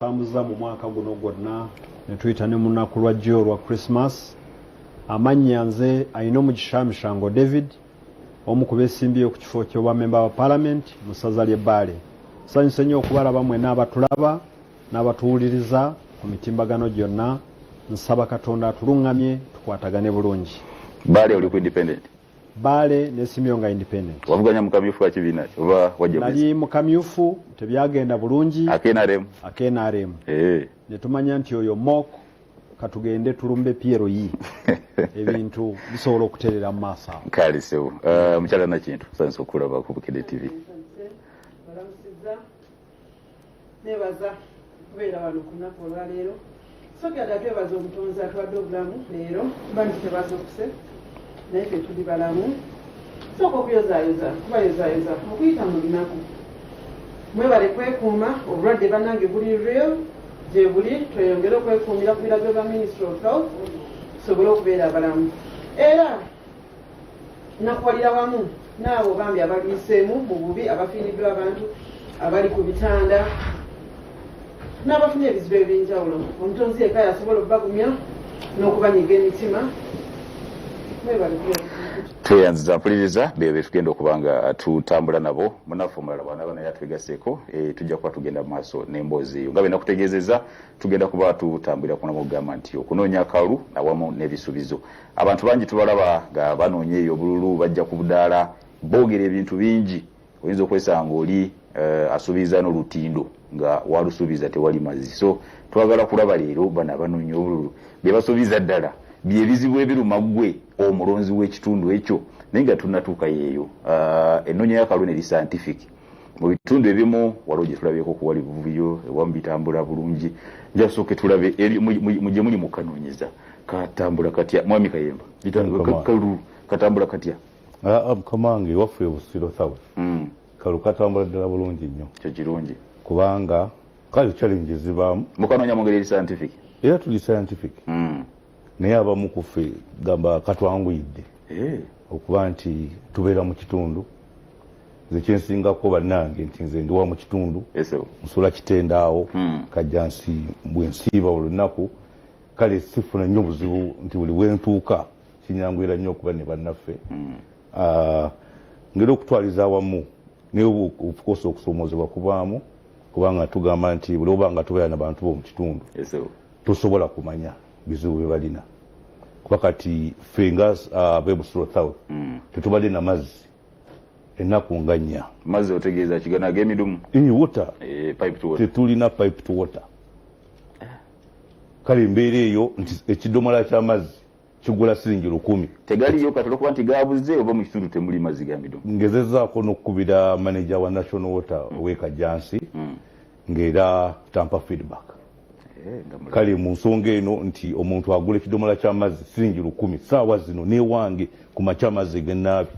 Tambuza mu mwaka guno gwonna ne tuyita ne mu lunaku lwajjo olwa Christmas. Amannya nze ayina omugisha Mishango David omu ku beesimbye ku kifo ky'obwamemba wa Parliament mu ssaza ly'e Mbale. Nsanyuse nnyo okubalaba mwenna abatulaba n'abatuwuliriza ku mitimbagano gyonna. Nsaba Katonda atuluŋŋamye tukwatagane bulungi. Mbale oli ku independent? Mbale neesimyewo nga independent. Wavuganya mu kamyufu ka kibiina oba wajja nali mu kamyufu tebyagenda bulungi. NRM. Ne tumanya nti oyo MOK katugende tulumbe Piero yi ebintu bisobola okuterera mu maaso awo. Kale sewo mukyala Nakintu nsanyusa okulaba ku Bukedde TV. Nebaza kubeera wano ku lunaku olwaleero soki ate twebaza omutonzi atwadde obulamu leero tuba nti tebaza okuse naye ffe tuli balamu sooka okuyozaayoza kubayozaayoza okuyita mu lunaku mwebale kwekuuma obulwadde bannange buli real gye buli tweyongere okwekuumira ku biragiro bya Ministry of Health tusobole okubeera abalamu era nakuwalira wamu n'abo bambi abalwiseemu mu bubi abafiiriddwa abantu abali ku bitanda n'abafunye ebizibu eby'enjawulo omutonzi eka yasobola okubagumya n'okubanyiga emitima tweyanziza mpuliriza bebe tugenda okuba nga tutambula nabo munafu omulala bwana naye atwegaseeko tujja kuba tugenda mu maaso n'emboozi eyo nga bwe nakutegeezezza tugenda kuba tutambulira kunamu okugamba nti okunoonya akalulu awamu n'ebisuubizo. Abantu bangi tubalaba nga banoonya eyo obululu bajja ku budaala boogera ebintu bingi oyinza okwesanga oli asuubiza n'olutindo nga walusuubiza tewali mazzi. So twagala kulaba leero bano abanoonya obululu bye basuubiza ddala bye bizibu ebiruma ggwe omulonzi w'ekitundu ekyo naye nga tunnatuuka yeeyo. Ennoonya y'akalulu ne li scientific mu bitundu ebimu waliwo gye tulabyeko kuwali buvuyo ewamu bitambula bulungi. Nja kusooke tulabe gye muli mu kanoonyeza katambula katya mwami Kayemba kalulu katambula katya? Kamange waffe Busiro South kalulu katambula ddala bulungi nnyo. Kyo kirungi kubanga kale challenge zibaamu mukanoonya mu ngeri scientific era tuli scientific naye abamu ku ffe gamba katwanguyidde okuba nti tubeera mu kitundu. Nze kyensingako bannange nti nze ndiwa mu kitundu nsula kitendaawo kajjansi bwensiiba olunaku kale sifuna nnyo buzibu nti buli wentuuka kinyangwira nnyo okuba ne bannaffe ngeri okutwaliza awamu naye ofukoosa okusoomozebwa kubaamu kubanga tugamba nti buli oba nga tubeera n'abantu bo mu kitundu tosobola kumanya bizibu bye balina kuba kati ffe nga ab'e Busiro South tetubadde na mazzi ennaku nga nnya. Mazzi otegeeza kigana ag'emidumu? Water. Tetulina pipe to water. Kale embeera eyo nti ekidomola ky'amazzi kigula $100. Tegaliyo kati olwokuba nti gaabuze oba mu kitundu temuli mazzi g'emidumu? Ngezezaako n'okukubira manager wa National Water ow'e Kajjansi ng'era tampa feedback. Kale mu nsonga eno nti omuntu agula ekidomola ky'amazzi $100 saawa zino n'ewange ku makya amazzi g'ennaabi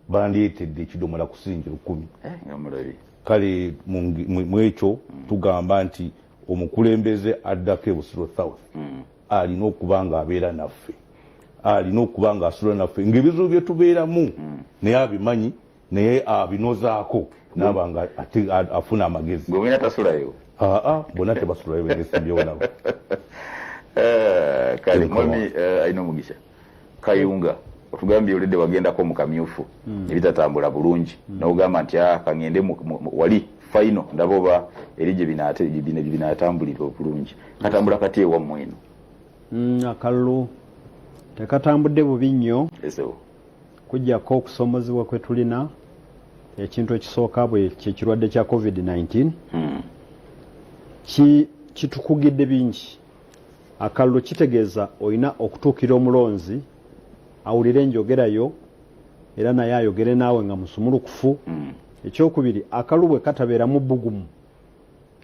bandeetedde ekidomola ku $100. Kale mu ekyo tugamba nti omukulembeze addako e Busiro South alina okuba nga abeera naffe, alina okuba nga asula naffe ng'ebizibu bye tubeeramu naye abimanyi naye abinozaako n'aba nga afuna amagezi. Gwe mwina tasulayo? Bonna tebasulayo beesimbyewo nabo. Kale mwami alina omugisha Kayunga otugambye oledde wagendako mu kamyufu ebitatambula bulungi n'ogamba nti kangende wali final ndaba oba eri gye binaatambulira obulungi. Katambula kati ewammwe eno? Akalulu tekatambudde bubi nnyo kujjako okusomozebwa kwe tulina. Ekintu ekisooka bwe kyekirwadde kya COVID-19 kitukugidde bingi. Akalulu kitegeeza olina okutuukira omulonzi awulire enjogerayo era naye ayogere naawe nga musumulukufu. Ekyokubiri akalulu bwe katabeeramu bbugumu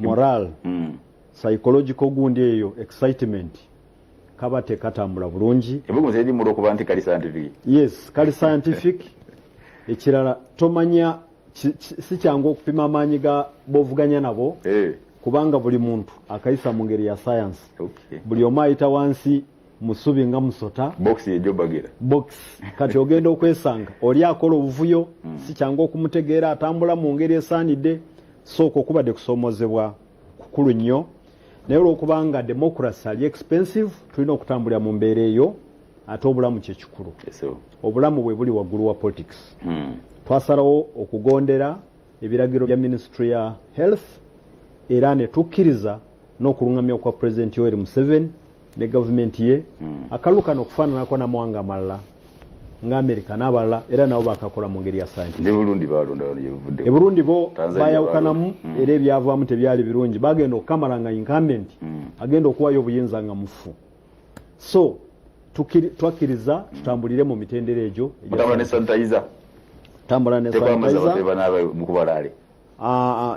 moral psychological gundi eyo excitement kaba tekatambula bulungi. Ebbugumu zerimu okuba nti kali scientific? Yes, kali scientific. Ekirala tomanya si kyangu okupima amaanyi ga bovuganya nabo kubanga buli muntu akayisa mu ngeri ya science. Buli omu ayita wansi musubi nga musota box ejobagira box kati ogenda okwesanga oli akola obuvuyo si kyangu okumutegeera atambula mu ngeri esaanidde. Sooka okuba de kusomozebwa kukulu nnyo naye olwokubanga democracy ali expensive tulina okutambulira mu mbeera eyo ate obulamu kyekikulu obulamu bwe buli waggulu wa politics twasalawo okugondera ebiragiro bya ministry ya health era ne tukkiriza n'okulungamya kwa president Yoweri Museveni ne gavumenti ye akalu kano okufaananako n'amawanga amalala ng'Amerika n'abalala era nabo bakakola mu ngeri ya scientific. E Burundi bo bayawukanamu era ebyavaamu tebyali birungi bagenda okukamala nga incumbent agenda okuwayo obuyinza nga mufu. So twakkiriza tutambulire mu mitendera egyo tambula ne sanitizer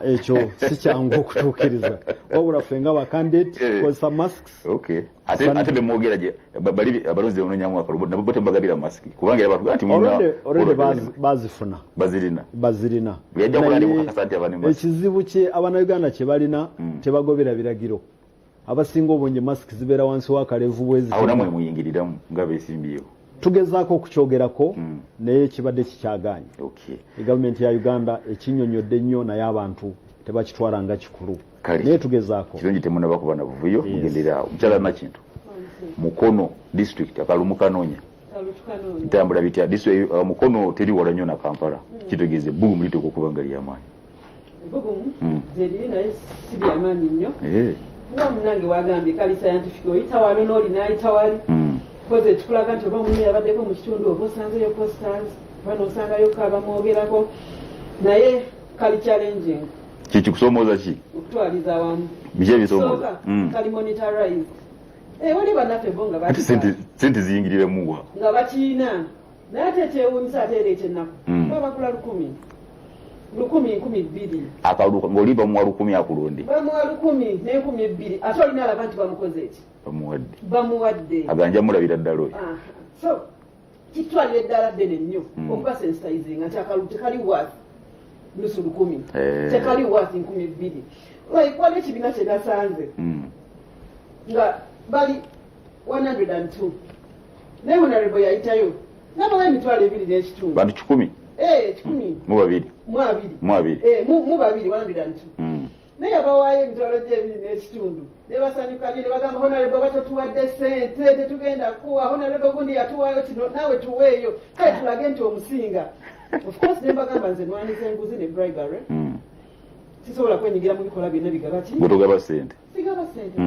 ekyo si kyangu okutuukiriza wabula ffe nga bakandidate tukozesa masks. Ate bemwogera gye bali abalonzi onoonyamwaka nabo tebagabira masiki kubanga batuga nti bazifuna bazirina naye ekizibu kye Abannayuganda kye balina tebagobera biragiro abasinga obungi masiki zibeera wansi w'akalevu bwezi awo namwe muyingiriramu nga beesimbyewo tugezaako okukyogerako naye kibadde kikyagaanye gavumenti ya Uganda ekinyonyodde nnyo naye abantu tebakitwala nga kikulu naye tugezaako kirungi temunaba kuba na buvuyo mugendera awo mukyala nakintu Mukono district akalumu kanoonya ntambula bitya Mukono teri wala nnyo na Kampala kitegeeze bugumu lituuka okuba nga lyamaanyi bugumu zeri naye si byamaanyi nnyo nga munange wagambye kali scientific oyita wano n'oli n'ayita wali koze tukulaga nti oba omuntu yabaddeko mu kitundu oba osanzeyo posters oba n'osangayo kabamwogerako naye kali challenging kikusomooza ki okutwaliza awamu biki ebisomooza kali monitorize wali bannaffe bo nga sente ziyingiriremuwa nga bakiina naye ate ekyewuunyisa ate era ekyennaku babakula 1,000 akaluka ng'oli bamuwa 1,000 akulonde bamuwa 1,000 ne 2,000 ate olina alaba nti bamukoze eki bamuwadde aganja mulabira ddala oyo so kitwalira eddala ddene nnyo okuba sensitizinga nti akalu tekali waathi nusu 1,000 tekali waathi 2,000 waliwo ekibiina kye nasanze nga bali 102 naye honorable yayitayo nabawa emitwalo 2 n'ekitundu bantu 1,000 1,000 mu babiri 102 naye abawaayo emitwalo gye2 n'ekitundu ne basanyuka nnyo ne bagamba honorable batotuwadde ssente tetugenda kuwa honorable gundi yatuwaayo kino naawe tuweeyo kale tulage nti omusinga of course ne mbagamba nze nwaniza enguzi ne bribery sisobola kwenyigira mu bikola byonna bigaba ki bwetogaba ssente sigaba ssente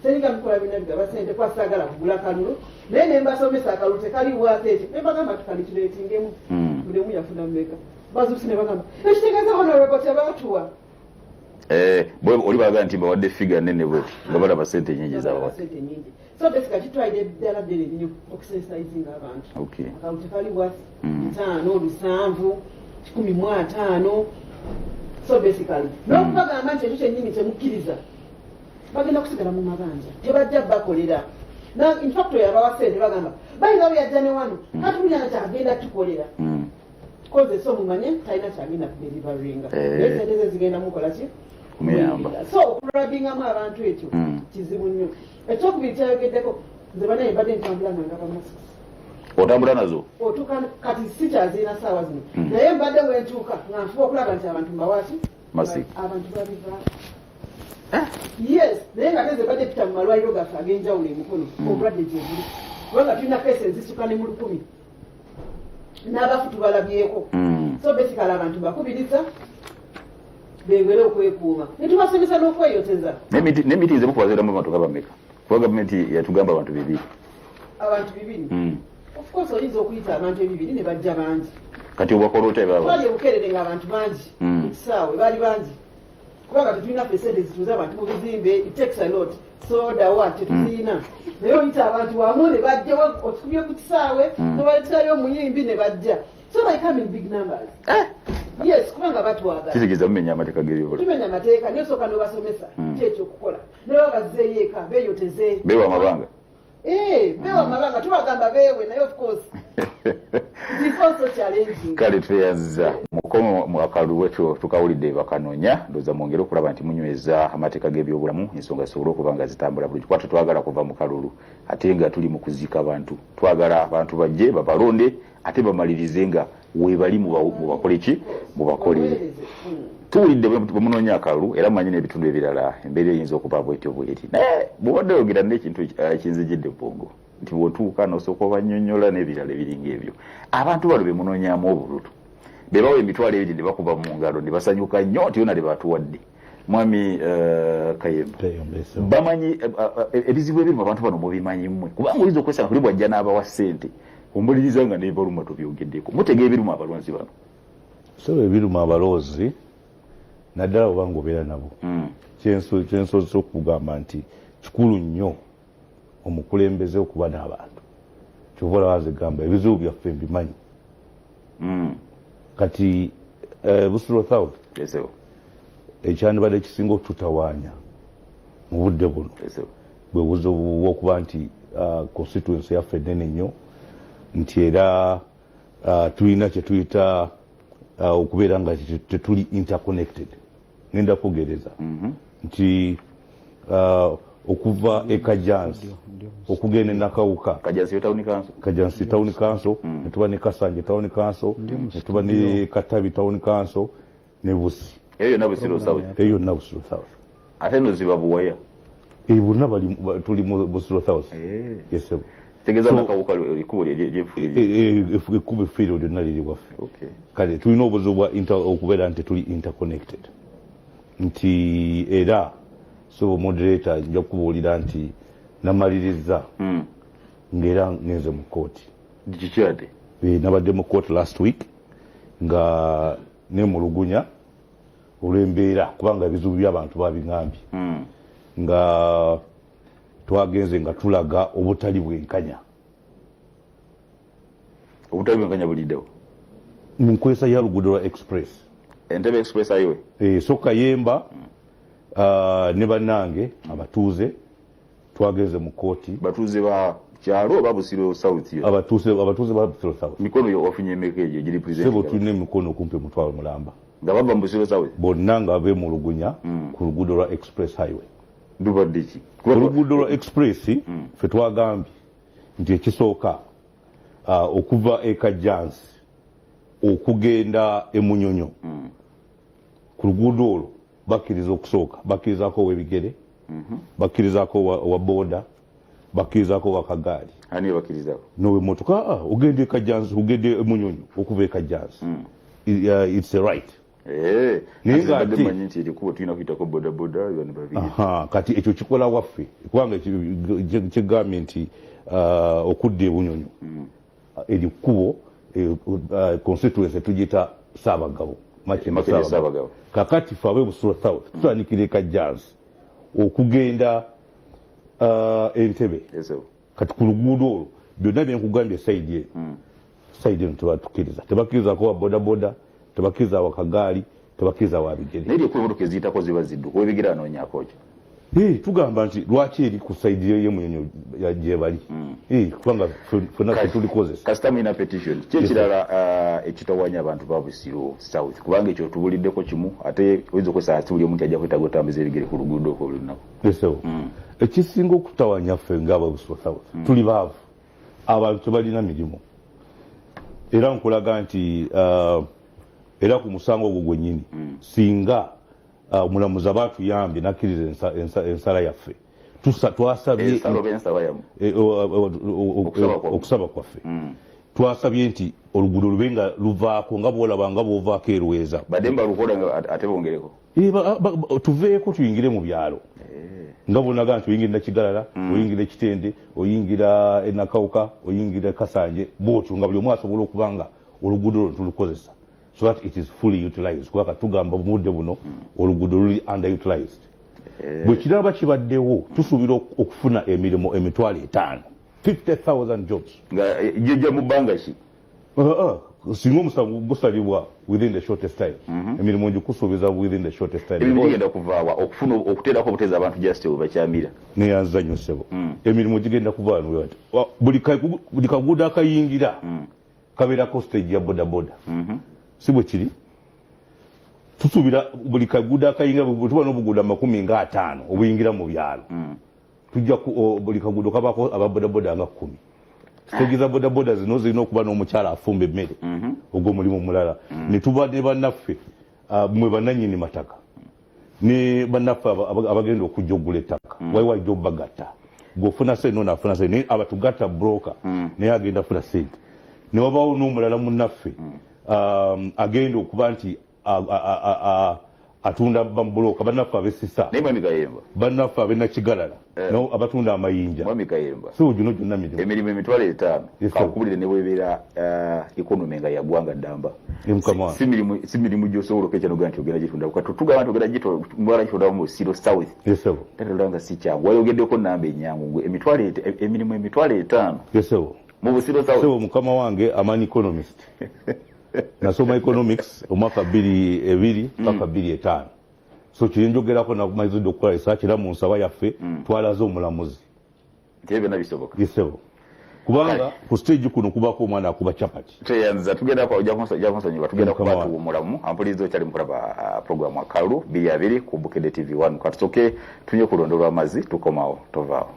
seringa bikola byonna bigaba ssente kwasagala kugula kalulu naye ne mbasomesa akalulu tekali waate ekyo ne mbagamba tukalikireetingemu bulemu yafuna mmeka bazuusi ne bagamba ekitegeeza honorable tebaatuwa oli baga nti bawadde figa nene bweti nga balaba sente nyingi zabawadde so basically kitwalire ddala ddene nnyo okusensitizinga abantu akalulu tekali waate 5 7 15 so basically n'okubagamba nti ekyo kyennyini temukkiriza bagenda kusigala mu mabanja tebajja bakolera infact oyo abawa ssente bagamba bayinza bweyajja ne wano katulina kyagenda tukolera koze so mumanye talina kyagenda kuderivaringa naye sente ze zigenda mukola ki kumuyamba so okulabingamu abantu ekyo kizibu nnyo ekyokubiri kyayogeddeko nze banaye mbadde ntambula nga bamasiki otambula nazo otuuka kati si kyazirina saawa zino naye mbadde wentuuka nga nfuba okulaba nti abantu mbawaaki abantu babiva yes naye nga teze badde pita mu malwaliro gaffe ag'enjawulo Mukono obulwadde gyebuli kubanga tulina keesi ezisukka ne mu 1,000 n'abafu tubalabyeko so basically abantu bakubiriza beewere okwekuuma ne tubasomesa n'okweyoteza n'emitinze mukwaziramu abantu bameka kuba gavumenti yatugamba abantu 200 abantu 200 of course oyinza okuyita abantu 200 ne bajja bangi kati obwakola otya twali obukerere ng'abantu bangi mu kisaawe baali bangi kubanga tetulina pesente zituuza abantu mu bizimbe it takes a lot soda wa tetuzirina naye oyita abantu wamu ne bajja otukubye ku kisaawe nebayitirayo omuyimbi ne bajja so they come in big numbers yes kubanga batwagala kitegeeza mumenya amateeka g'ebyobulambu tumenya amateeka naye osooka n'obasomesa kyekyokukola ne baba bazzeeyo eka beeyoteze beewa amabanga beewa amabanga tubagamba beewe naye of course It's also challenging. Kale tweyanziza mukomo mu akalulu wetu tukawulidde bakanonya ndoza mwongere okulaba nti munyweza amateeka g'ebyobulamu ensonga zisobole okuba nga zitambula bulungi kuba tetwagala kuva mu kalulu ate nga tuli mu kuziika abantu twagala abantu bajje babalonde ate bamalirize nga weebali mubakole ki mubakolere tuwulidde bwe munoonya akalulu era mumanyi n'ebitundu ebirala embeera eyinza okuba bwetyo bweti naye bwobadde oyogera n'ekintu ekinzijidde bbongo nti bw'otuuka n'osooka obanyonnyola n'ebirala ebiringa ebyo abantu bano be munoonyaamu obulutu be bawa emitwalo ebiri ne bakuba mu ngalo ne basanyuka nnyo nti yona ne batuwadde mwami Kayemba bamanyi ebizibu ebiri mu abantu bano mubimanyi mmwe kubanga oyinza okwesanga kuli bwajja n'abawa ssente ombuliriza nga n'ebaluma tobyogeddeko mutegeera ebiruma abalonzi bano so ebiruma abaloozi naddala obanga obeera nabo kyensoza okugamba nti kikulu nnyo omukulembeze okuba n'abantu kyova olaba zigamba ebizibu byaffe mbimanyi kati Busiro South ekyandibadde kisinga okututawaanya mu budde buno bwe buzibu bw'okuba nti constituency yaffe nnene nnyo nti era tulina kye tuyita okubeera nga tetuli interconnected ngenda kugereza nti okuva Kajansi okugenda Nakawuka Kajansi Town Council netuba ne Kasanje Town Council netuba ne Katabi Town Council ne Busi eyo na Busiro South eyo na Busiro South ate no ziba buwaya bonna bali tuli mu Busiro South yes tegeza Nakawuka likubo ekuba effiro lyonna liri waffe kale tulina obuzibu bwa okubeera nti tuli interconnected nti era so moderator nja kubuulira nti namaliriza ng'era ngenze mu kooti kikyade nabadde mu kooti last week nga nemulugunya olw'embeera kubanga ebizibu by'abantu babiŋambye nga twagenze nga tulaga obutali bwenkanya buliddewo mu nkozesa ya luguudo lwa express Entebbe express highway so Kayemba ne bannange abatuuze twagenze mu kooti batuuze ba kyalo oba Busiro South yo abatuuze ba Busiro South mikono yo ofunye emekeje giri present sebo tulina emikono okumpi mutwalo mulamba nga bava mu Busiro South bonna nga bave mu lugunya ku luguudo lwa express highway ndubadde ki ku luguudo lwa express ffe twagambye nti ekisooka okuva Kajansi okugenda Munyonyo ku luguudo olwo bakkiriza okusooka bakkirizaako ow'ebigere bakkirizaako wa boda bakkirizaako wa kagaali ani bakkirizaako n'ow'emmotoka ogende Kajansi ogende Munyonyo okuva Kajansi it's a right naye ng'ate manyi nti erikubo tulina kuyitako bodaboda bano babiri kati ekyo kikola waffe kubanga kigambye nti okudda Bunyonyo erikubo constituency tugiyita Saabagabo Saabagabo kakati ffe ab'e Busiro South tutandikira Kajansi okugenda Entebbe kati ku luguudo olwo byonna bye nkugambye sayidi eno tebatukkiriza tebakkirizaako wa bodaboda tebakkiriza wa kagaali tebakkiriza wa bigere naye ku emotoka eziyitako ziba zidduka webigere anoonyaako ki tugamba nti lwaki eri ku sayidi y'Emunyonyo gye bali kubanga ffenna tetulikozesa kasita mulina petition kyekirala ekitawanya abantu ba Busiro South kubanga ekyo tubuliddeko kimu ate oyinza okwesanga si buli omuntu ajja kwetaaga otambuza ebigere ku luguudo okwo olunaku ekisinga okutawanya ffe ng'aba Busiro South tuli baavu abantu tebalina mirimu era nkulaga nti era ku musango ogwo gwennyini singa omulamuzi abaatuyambye nakkiriza ensala yaffe twasabye okusaba kwaffe twasabye nti oluguudo lube nga luvaako nga bwolaba nga bwovaako erweza badde mbalukola ate bongereko tuveeko tuyingire mu byalo nga bonaga nti oyingira Nakigalala oyingira Kitende oyingira Nakawuka oyingira Kasanje bwotyo nga buli omu asobola okuba nga oluguudo olwo tulukozesa so that it is fully utilized kubanga tugamba mu budde buno oluguudo luli underutilized bwe kiraba kibaddewo tusuubira okufuna emirimu emitwalo 5 50,000 jobs nga jjajja mu bbanga ki singa omusango gusalibwa within the shortest time emirimu gikusuubiza within the shortest time ebintu bigenda kuvaawa okufuna okuteerako obuteza abantu just bakyamira neyanzanyo ssebo emirimu gigenda kuvaanwe buli kaguudo akayingira kabeerako stage ya bodaboda si bwe kiri tusuubira buli kaguudo akayingira tuba n'obuguudo 50 obuyingira mu byalo tujja buli kaguudo kabaako ababodaboda nga 10 stage za bodaboda zino zirina okuba n'omukyala afumba emmere ogwo mulimu mulala ne tuba ne bannaffe mwe bannannyini mataka ne bannaffe abagenda okujja okugula ettaka waliwo ajja obbagatta gweofuna sente nonaafuna sente naye abatugatta broker naye agenda afuna sente ne wabaawo n'omulala munnaffe agenda okuba nti atunda bambuloka bannaffe ab'essisa bannaffe ab'ennakigalala abatunda amayinja so gino gyonna emirimu 5,000 kakubulire ne bwebeera ikonomi nga yaggwanga ddamba si mirimu gy'osobola okwekyanogera nti ogenda gitunda tugamba nti ogenda gitwala gitondamu mu Siro South tatolanga si kyangu wayogeddeko namba enyangu emirimu 5,000 mu Busiro South mukama wange aman economist nasoma economics omwaka 2002 mpaka 2005 so kirinjogerako nakumalizidde okukola research era mu nsaba yaffe twalaze omulamuzi byonna bisoboka bisebo kubanga ku stage kuno kubako omwana akuba chapati teyanza tugenda kwa jamusonyiwa tugenda kuba tuwumulamu ampulizo kyali mukulaba programu akalu 22 ku Bukedde TV 1 katusoke tunye kulondolwa amazi tukomawo tovaawo